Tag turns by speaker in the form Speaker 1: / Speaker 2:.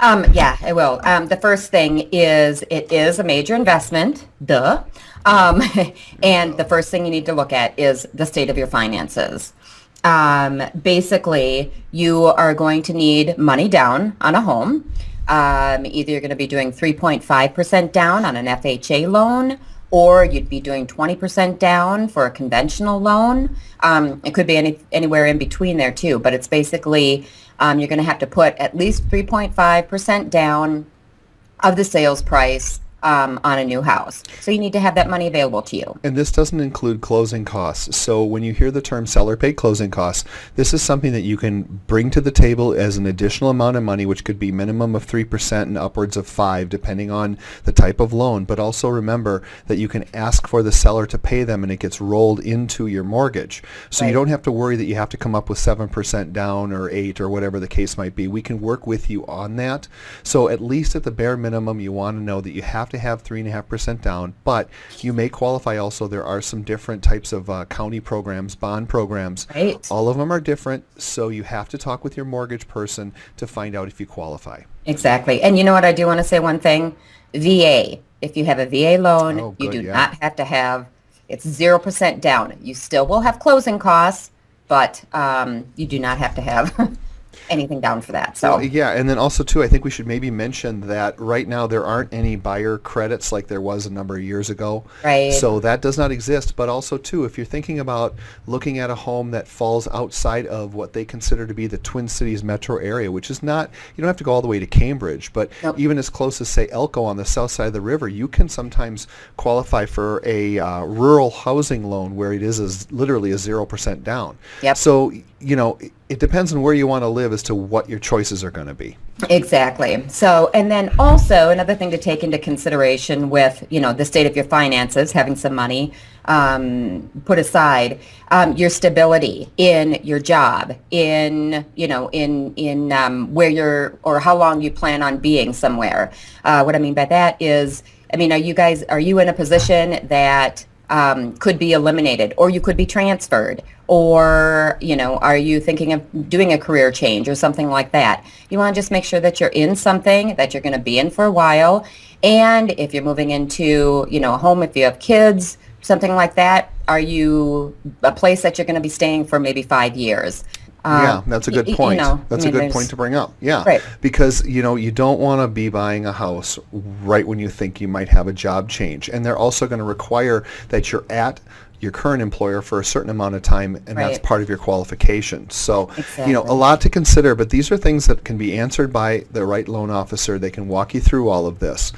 Speaker 1: Yeah, I will. The first thing is it is a major investment, duh. Um, and the first thing you need to look at is the state of your finances. Basically, you are going to need money down on a home. Either you're going to be doing 3.5% down on an FHA loan, or you'd be doing 20% down for a conventional loan. It could be anywhere in between there too, but it's basically you're going to have to put at least 3.5% down of the sales price on a new house. So you need to have that money available to you.
Speaker 2: And this doesn't include closing costs. So when you hear the term seller paid closing costs, this is something that you can bring to the table as an additional amount of money, which could be minimum of 3% and upwards of 5%, depending on the type of loan. But also remember that you can ask for the seller to pay them and it gets rolled into your mortgage. So you
Speaker 1: Right.
Speaker 2: don't have to worry that you have to come up with 7% down or 8 or whatever the case might be. We can work with you on that. So at least at the bare minimum, you want to know that you have to have 3.5% down, but you may qualify also. There are some different types of county programs, bond programs.
Speaker 1: Right.
Speaker 2: All of them are different, so you have to talk with your mortgage person to find out if you qualify.
Speaker 1: Exactly. And you know what? I do want to say one thing. VA. If you have a VA loan,
Speaker 2: Oh,
Speaker 1: you
Speaker 2: good,
Speaker 1: do
Speaker 2: yeah.
Speaker 1: not have to have, it's 0% down. You still will have closing costs, but you do not have to have anything down for that. So,
Speaker 2: Well, yeah, and then also too, I think we should maybe mention that right now there aren't any buyer credits like there was a number of years ago.
Speaker 1: right.
Speaker 2: So that does not exist. But also too, if you're thinking about looking at a home that falls outside of what they consider to be the Twin Cities metro area, which is not, you don't have to go all the way to Cambridge, but
Speaker 1: Nope.
Speaker 2: even as close as say Elko on the south side of the river, you can sometimes qualify for a rural housing loan where it is literally a 0% down.
Speaker 1: Yep.
Speaker 2: So, it depends on where you want to live as to what your choices are going to be.
Speaker 1: Exactly. So, and then also another thing to take into consideration with, the state of your finances, having some money put aside, your stability in your job, in, where you're, or how long you plan on being somewhere. What I mean by that is, are you in a position that could be eliminated, or you could be transferred, or are you thinking of doing a career change or something like that? You want to just make sure that you're in something that you're going to be in for a while, and if you're moving into a home, if you have kids, something like that, are you a place that you're going to be staying for maybe 5 years?
Speaker 2: Yeah, that's a good point. That's a good
Speaker 1: there's-
Speaker 2: point to bring up. Yeah,
Speaker 1: Right.
Speaker 2: because you don't want to be buying a house right when you think you might have a job change, and they're also going to require that you're at your current employer for a certain amount of time, and that's
Speaker 1: Right.
Speaker 2: part of your qualification. So,
Speaker 1: Exactly.
Speaker 2: a lot to consider, but these are things that can be answered by the right loan officer. They can walk you through all of this.